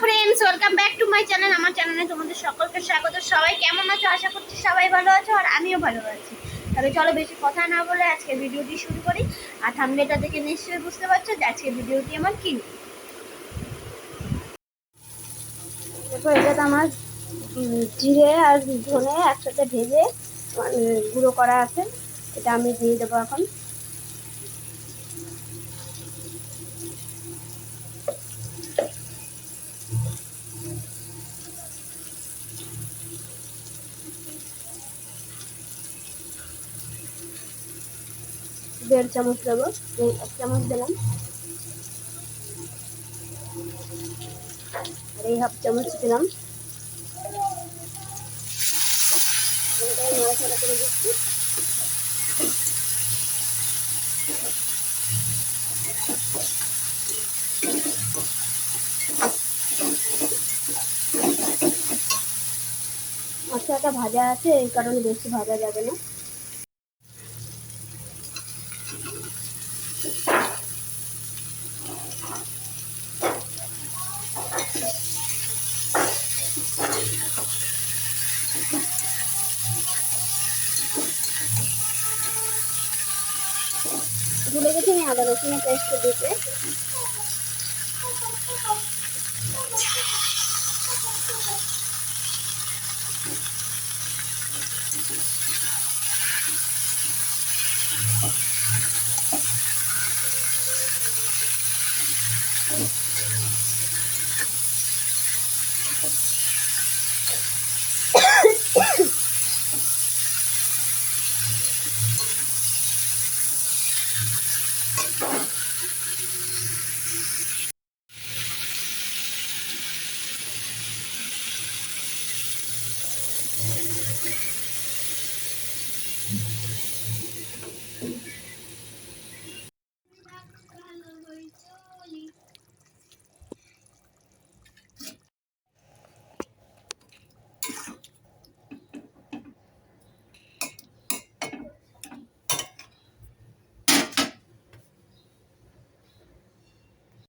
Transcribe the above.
Friends, welcome back to my channel. আমার চ্যানেলে তোমাদের সকলকে স্বাগত। সবাই কেমন আছো? আশা করছি সবাই ভালো আছো, আর আমিও ভালো আছি। তবে চলো বেশি কথা না বলে আজকে ভিডিওটি শুরু করি। আর থাম্বনেলটা দেখে নিশ্চয়ই বুঝতে পারছো যে আজকে ভিডিওটি আমার কি নিয়ে। দেখো, এটা তো আমার জিরে আর ধনে একসাথে ভেজে গুঁড়ো করা আছে। এটা আমি দিয়ে দেবো এখন। দেড় চামচ দেবো, এই 1 চামচ দিলাম, আর এই 1/2 চামচ দিলাম। নাড়াচাড়া করে দিচ্ছি। মশলাটা ভাজা আছে, এই কারণে বেশি ভাজা যাবে না। ভুলে গেছি আমি আদা রসুনের পেস্ট দিতে।